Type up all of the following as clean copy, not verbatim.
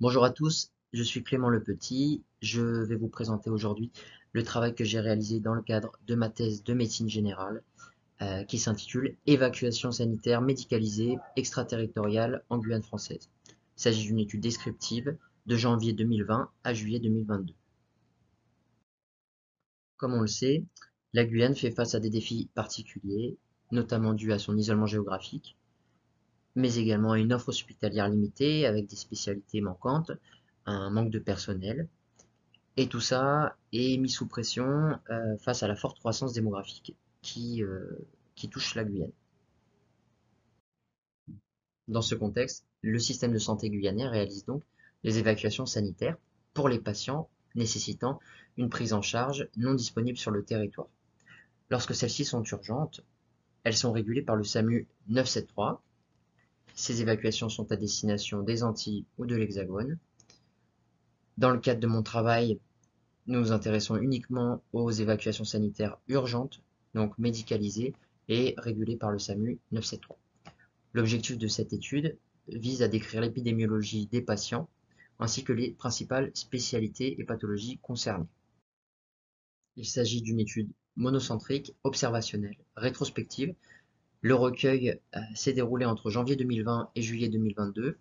Bonjour à tous, je suis Clément Lepetit. Je vais vous présenter aujourd'hui le travail que j'ai réalisé dans le cadre de ma thèse de médecine générale qui s'intitule Évacuation sanitaire médicalisée extraterritoriale en Guyane française. Il s'agit d'une étude descriptive de janvier 2020 à juillet 2022. Comme on le sait, la Guyane fait face à des défis particuliers, notamment dus à son isolement géographique, mais également à une offre hospitalière limitée avec des spécialités manquantes, un manque de personnel. Et tout ça est mis sous pression face à la forte croissance démographique qui touche la Guyane. Dans ce contexte, le système de santé guyanais réalise donc les évacuations sanitaires pour les patients nécessitant une prise en charge non disponible sur le territoire. Lorsque celles-ci sont urgentes, elles sont régulées par le SAMU 973. Ces évacuations sont à destination des Antilles ou de l'Hexagone. Dans le cadre de mon travail, nous nous intéressons uniquement aux évacuations sanitaires urgentes, donc médicalisées et régulées par le SAMU 973. L'objectif de cette étude vise à décrire l'épidémiologie des patients ainsi que les principales spécialités et pathologies concernées. Il s'agit d'une étude monocentrique, observationnelle, rétrospective. Le recueil s'est déroulé entre janvier 2020 et juillet 2022.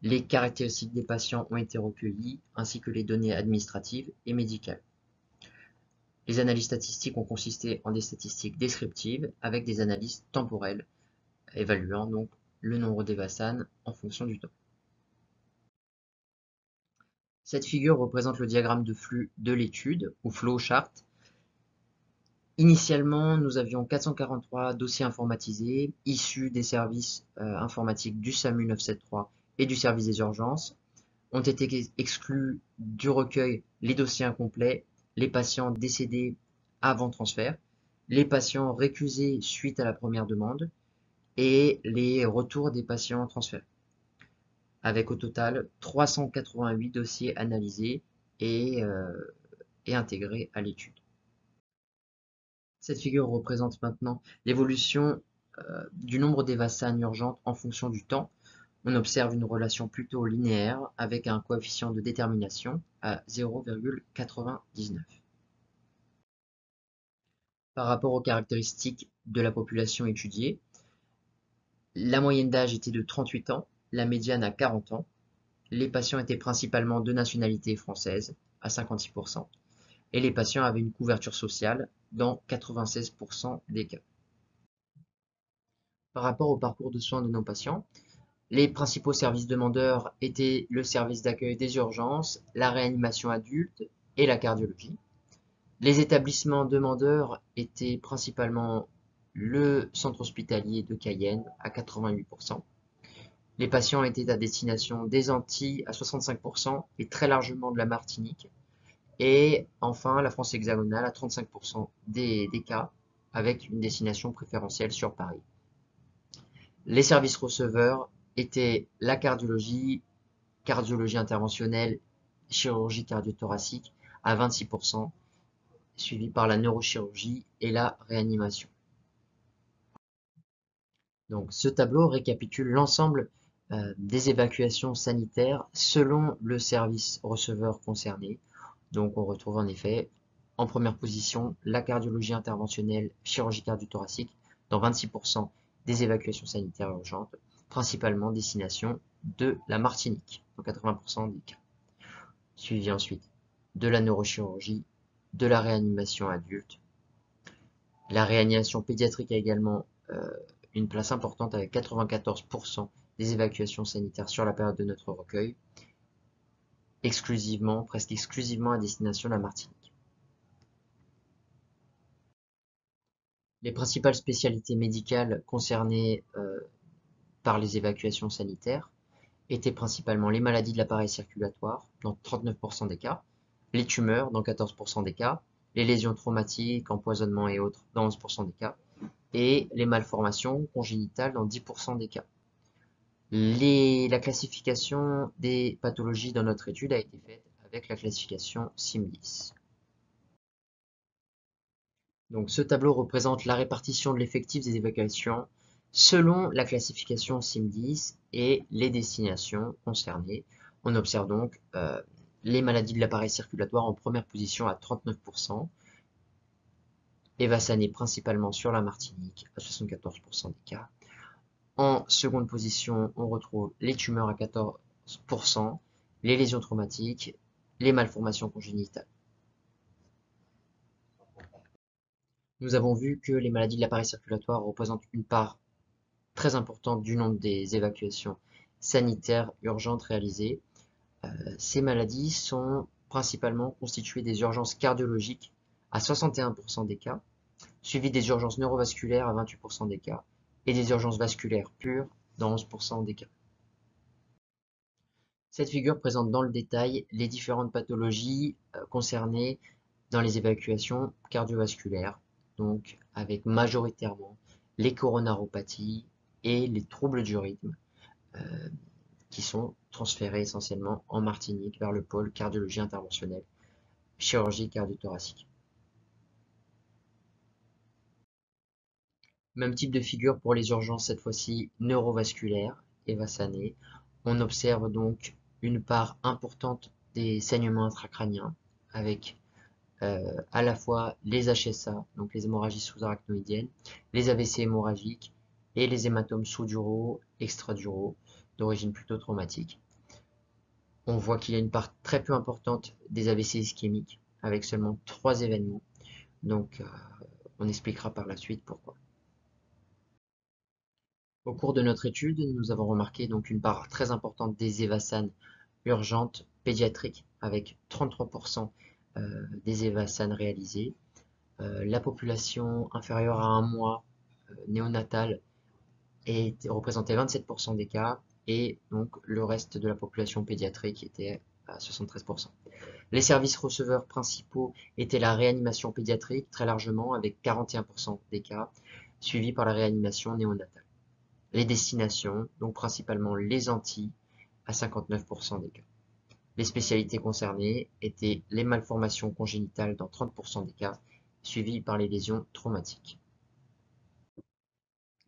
Les caractéristiques des patients ont été recueillies ainsi que les données administratives et médicales. Les analyses statistiques ont consisté en des statistiques descriptives avec des analyses temporelles, évaluant donc le nombre d'Evasan en fonction du temps. Cette figure représente le diagramme de flux de l'étude, ou flowchart. Initialement, nous avions 443 dossiers informatisés, issus des services informatiques du SAMU 973 et du service des urgences. Ont été exclus du recueil les dossiers incomplets, les patients décédés avant transfert, les patients récusés suite à la première demande et les retours des patients transférés, avec au total 388 dossiers analysés et intégrés à l'étude. Cette figure représente maintenant l'évolution du nombre d'Evasan urgentes en fonction du temps. On observe une relation plutôt linéaire avec un coefficient de détermination à 0,99. Par rapport aux caractéristiques de la population étudiée, la moyenne d'âge était de 38 ans, la médiane à 40 ans. Les patients étaient principalement de nationalité française à 56% et les patients avaient une couverture sociale dans 96% des cas. Par rapport au parcours de soins de nos patients, les principaux services demandeurs étaient le service d'accueil des urgences, la réanimation adulte et la cardiologie. Les établissements demandeurs étaient principalement le centre hospitalier de Cayenne à 88%. Les patients étaient à destination des Antilles à 65% et très largement de la Martinique. Et enfin, la France hexagonale à 35% des cas, avec une destination préférentielle sur Paris. Les services receveurs étaient la cardiologie, cardiologie interventionnelle, chirurgie cardiothoracique à 26%, suivi par la neurochirurgie et la réanimation. Donc, ce tableau récapitule l'ensemble des évacuations sanitaires selon le service receveur concerné. Donc, on retrouve en effet en première position la cardiologie interventionnelle, chirurgie cardiothoracique dans 26% des évacuations sanitaires urgentes, principalement destination de la Martinique, dans 80% des cas. Suivi ensuite de la neurochirurgie, de la réanimation adulte. La réanimation pédiatrique a également une place importante avec 94% des évacuations sanitaires sur la période de notre recueil, presque exclusivement à destination de la Martinique. Les principales spécialités médicales concernées par les évacuations sanitaires étaient principalement les maladies de l'appareil circulatoire, dans 39% des cas, les tumeurs, dans 14% des cas, les lésions traumatiques, empoisonnement et autres, dans 11% des cas, et les malformations congénitales, dans 10% des cas. La classification des pathologies dans notre étude a été faite avec la classification SIM10. Donc, ce tableau représente la répartition de l'effectif des évacuations selon la classification SIM10 et les destinations concernées On observe donc les maladies de l'appareil circulatoire en première position à 39%, évassanées principalement sur la Martinique à 74% des cas. En seconde position, on retrouve les tumeurs à 14%, les lésions traumatiques, les malformations congénitales. Nous avons vu que les maladies de l'appareil circulatoire représentent une part très importante du nombre des évacuations sanitaires urgentes réalisées. Ces maladies sont principalement constituées des urgences cardiologiques à 61% des cas, suivies des urgences neurovasculaires à 28% des cas et des urgences vasculaires pures dans 11% des cas. Cette figure présente dans le détail les différentes pathologies concernées dans les évacuations cardiovasculaires, donc avec majoritairement les coronaropathies et les troubles du rythme, qui sont transférés essentiellement en Martinique vers le pôle cardiologie interventionnelle, chirurgie cardio-thoracique. Même type de figure pour les urgences, cette fois-ci neurovasculaires, évassanées. On observe donc une part importante des saignements intracrâniens, avec à la fois les HSA, donc les hémorragies sous-arachnoïdiennes, les AVC hémorragiques et les hématomes sous-duraux, extraduraux, d'origine plutôt traumatique. On voit qu'il y a une part très peu importante des AVC ischémiques, avec seulement 3 événements. Donc, on expliquera par la suite pourquoi. Au cours de notre étude, nous avons remarqué donc une part très importante des évassanes urgentes pédiatriques, avec 33% des évassanes réalisées. La population inférieure à 1 mois néonatale représentait 27% des cas, et donc le reste de la population pédiatrique était à 73%. Les services receveurs principaux étaient la réanimation pédiatrique, très largement, avec 41% des cas, suivi par la réanimation néonatale. Les destinations, donc principalement les Antilles, à 59% des cas. Les spécialités concernées étaient les malformations congénitales dans 30% des cas, suivies par les lésions traumatiques.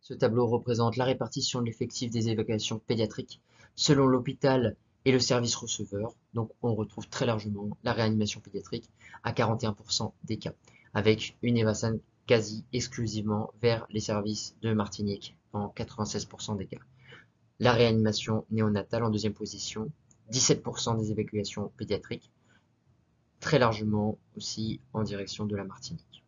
Ce tableau représente la répartition de l'effectif des évacuations pédiatriques selon l'hôpital et le service receveur. Donc on retrouve très largement la réanimation pédiatrique à 41% des cas, avec une évacuation quasi exclusivement vers les services de Martinique en 96% des cas. La réanimation néonatale en deuxième position, 17% des évacuations pédiatriques, très largement aussi en direction de la Martinique.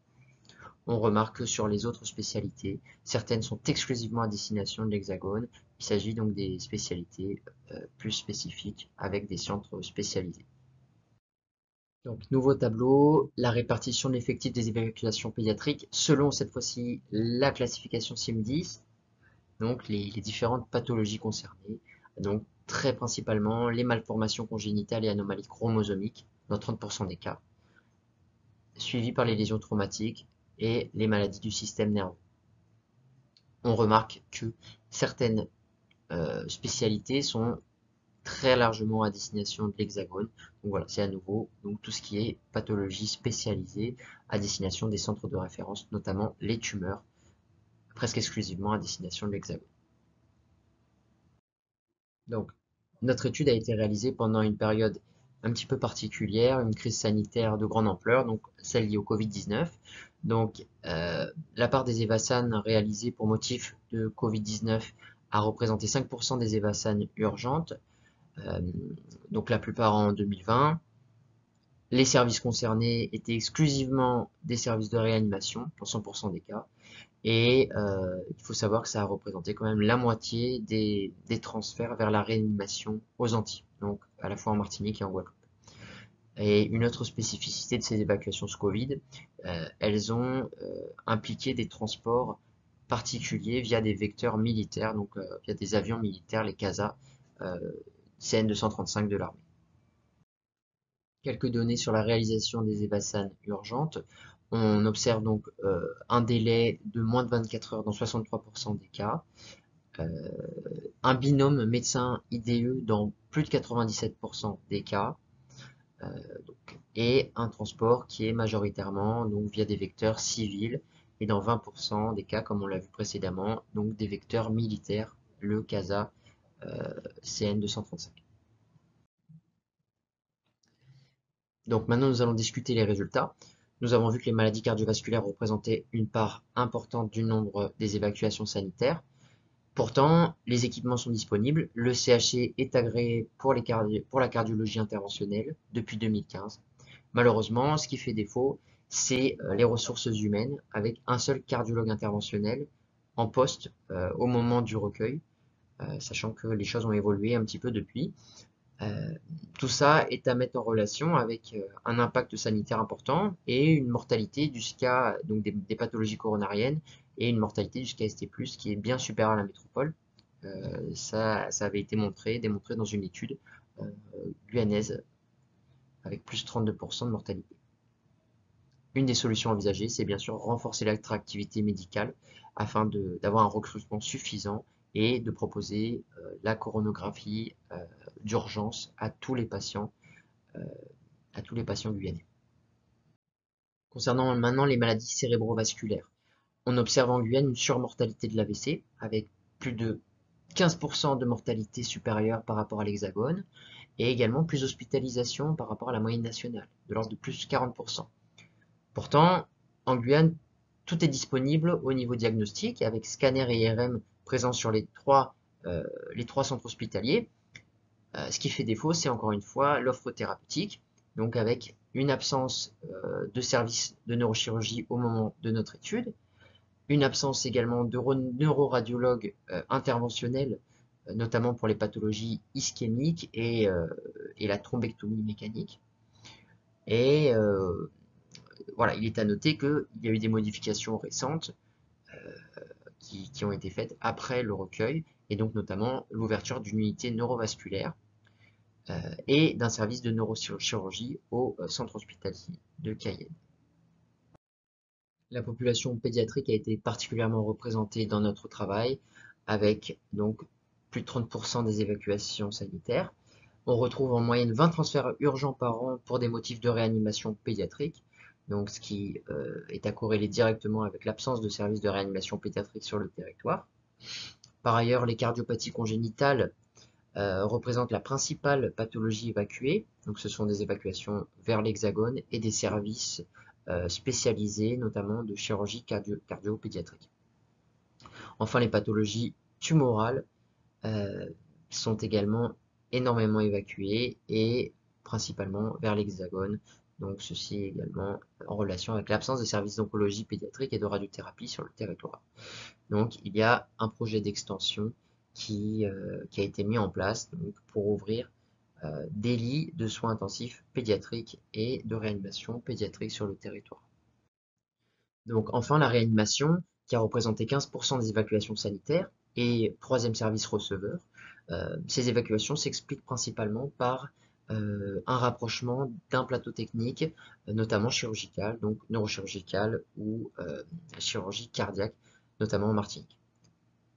On remarque que sur les autres spécialités, certaines sont exclusivement à destination de l'Hexagone. Il s'agit donc des spécialités plus spécifiques avec des centres spécialisés. Donc, nouveau tableau, la répartition de l'effectif des évacuations pédiatriques selon cette fois-ci la classification CIM10, donc les différentes pathologies concernées, donc très principalement les malformations congénitales et anomalies chromosomiques dans 30% des cas, suivies par les lésions traumatiques et les maladies du système nerveux. On remarque que certaines spécialités sont très largement à destination de l'Hexagone. Donc voilà, c'est à nouveau donc tout ce qui est pathologie spécialisée à destination des centres de référence, notamment les tumeurs, presque exclusivement à destination de l'Hexagone. Donc, notre étude a été réalisée pendant une période un petit peu particulière, une crise sanitaire de grande ampleur, donc celle liée au Covid-19. Donc, la part des évassanes réalisées pour motif de Covid-19 a représenté 5% des évassanes urgentes, donc la plupart en 2020. Les services concernés étaient exclusivement des services de réanimation, pour 100% des cas. Et il faut savoir que ça a représenté quand même la moitié des transferts vers la réanimation aux Antilles, donc à la fois en Martinique et en Guadeloupe. Et une autre spécificité de ces évacuations Covid, elles ont impliqué des transports particuliers via des vecteurs militaires, donc via des avions militaires, les CASA, CN-235 de l'armée. Quelques données sur la réalisation des évassanes urgentes. On observe donc un délai de moins de 24 heures dans 63% des cas, un binôme médecin-IDE dans plus de 97% des cas, et un transport qui est majoritairement donc via des vecteurs civils et dans 20% des cas, comme on l'a vu précédemment, donc des vecteurs militaires, le CASA CN235. Donc maintenant, nous allons discuter les résultats. Nous avons vu que les maladies cardiovasculaires représentaient une part importante du nombre des évacuations sanitaires. Pourtant, les équipements sont disponibles. Le CHC est agréé pour la cardiologie interventionnelle depuis 2015. Malheureusement, ce qui fait défaut, c'est les ressources humaines, avec un seul cardiologue interventionnel en poste au moment du recueil, sachant que les choses ont évolué un petit peu depuis. Euh, Tout ça est à mettre en relation avec un impact sanitaire important et une mortalité du SCA, donc des pathologies coronariennes, et une mortalité du SCA ST+, qui est bien supérieure à la métropole. Ça avait été démontré dans une étude euh, guyanaise avec plus de 32% de mortalité. Une des solutions envisagées, c'est bien sûr renforcer l'attractivité médicale afin d'avoir un recrutement suffisant et de proposer la coronographie d'urgence euh, à tous les patients guyanais. Concernant maintenant les maladies cérébrovasculaires, on observe en Guyane une surmortalité de l'AVC avec plus de 15% de mortalité supérieure par rapport à l'Hexagone et également plus d'hospitalisation par rapport à la moyenne nationale, de l'ordre de plus 40%. Pourtant, en Guyane, tout est disponible au niveau diagnostic avec scanner et IRM présents sur les trois centres hospitaliers. Ce qui fait défaut, c'est encore une fois l'offre thérapeutique, donc avec une absence de service de neurochirurgie au moment de notre étude, une absence également de neuroradiologues interventionnels, notamment pour les pathologies ischémiques et la thrombectomie mécanique. Et voilà, il est à noter qu'il y a eu des modifications récentes qui ont été faites après le recueil, et donc notamment l'ouverture d'une unité neurovasculaire et d'un service de neurochirurgie au centre hospitalier de Cayenne. La population pédiatrique a été particulièrement représentée dans notre travail, avec donc plus de 30% des évacuations sanitaires. On retrouve en moyenne 20 transferts urgents par an pour des motifs de réanimation pédiatrique, donc ce qui est à corréler directement avec l'absence de services de réanimation pédiatrique sur le territoire. Par ailleurs, les cardiopathies congénitales représentent la principale pathologie évacuée, donc ce sont des évacuations vers l'Hexagone et des services spécialisés, notamment de chirurgie cardio-pédiatrique. Enfin, les pathologies tumorales euh, sont également énormément évacuées et principalement vers l'Hexagone. Donc ceci également en relation avec l'absence de services d'oncologie pédiatrique et de radiothérapie sur le territoire. Donc il y a un projet d'extension qui a été mis en place donc, pour ouvrir des lits de soins intensifs pédiatriques et de réanimation pédiatrique sur le territoire. Donc enfin la réanimation, qui a représenté 15% des évacuations sanitaires, et troisième service receveur. Ces évacuations s'expliquent principalement par un rapprochement d'un plateau technique, notamment chirurgical, donc neurochirurgical ou chirurgie cardiaque, notamment en Martinique.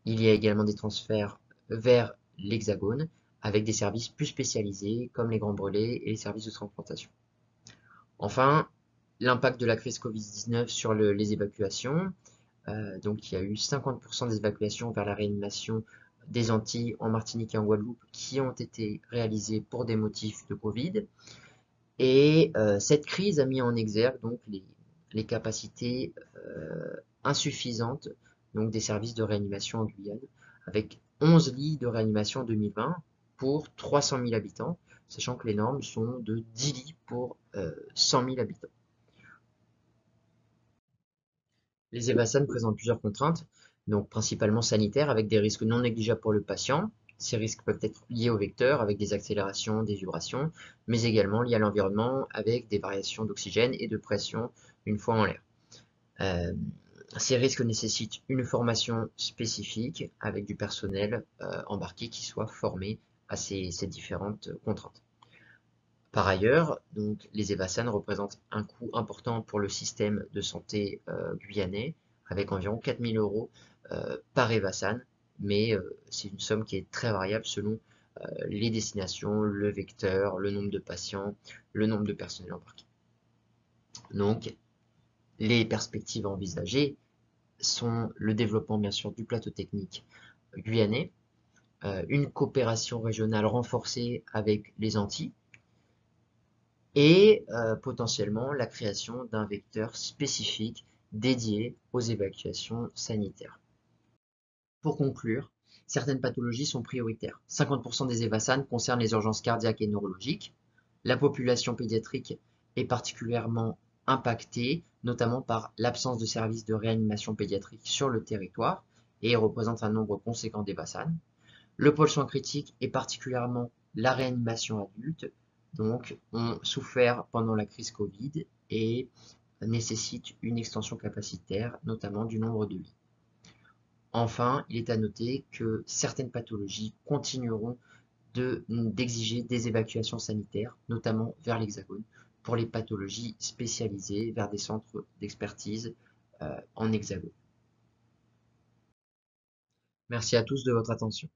Il y a également des transferts vers l'Hexagone, avec des services plus spécialisés, comme les grands brûlés et les services de transplantation. Enfin, l'impact de la crise Covid-19 sur les évacuations. Donc il y a eu 50% des évacuations vers la réanimation des Antilles, en Martinique et en Guadeloupe qui ont été réalisées pour des motifs de Covid. Et cette crise a mis en exergue donc les capacités insuffisantes donc des services de réanimation en Guyane, avec 11 lits de réanimation en 2020 pour 300 000 habitants, sachant que les normes sont de 10 lits pour 100 000 habitants. Les EVASAN présentent plusieurs contraintes, donc principalement sanitaires, avec des risques non négligeables pour le patient. Ces risques peuvent être liés au vecteur, avec des accélérations, des vibrations, mais également liés à l'environnement, avec des variations d'oxygène et de pression une fois en l'air. Euh, Ces risques nécessitent une formation spécifique, avec du personnel embarqué qui soit formé à ces différentes contraintes. Par ailleurs, donc, les EVASAN représentent un coût important pour le système de santé guyanais, avec environ 4 000 euros par EVASAN, mais c'est une somme qui est très variable selon les destinations, le vecteur, le nombre de patients, le nombre de personnels embarqués. Donc, les perspectives envisagées sont le développement bien sûr du plateau technique guyanais, une coopération régionale renforcée avec les Antilles, et potentiellement la création d'un vecteur spécifique dédié aux évacuations sanitaires. Pour conclure, certaines pathologies sont prioritaires. 50% des EVASAN concernent les urgences cardiaques et neurologiques. La population pédiatrique est particulièrement impactée, notamment par l'absence de services de réanimation pédiatrique sur le territoire et représente un nombre conséquent d'EVASAN. Le pôle soins critiques est particulièrement la réanimation adulte, donc ont souffert pendant la crise Covid et nécessitent une extension capacitaire, notamment du nombre de lits. Enfin, il est à noter que certaines pathologies continueront d'exiger des évacuations sanitaires, notamment vers l'Hexagone, pour les pathologies spécialisées vers des centres d'expertise en Hexagone. Merci à tous de votre attention.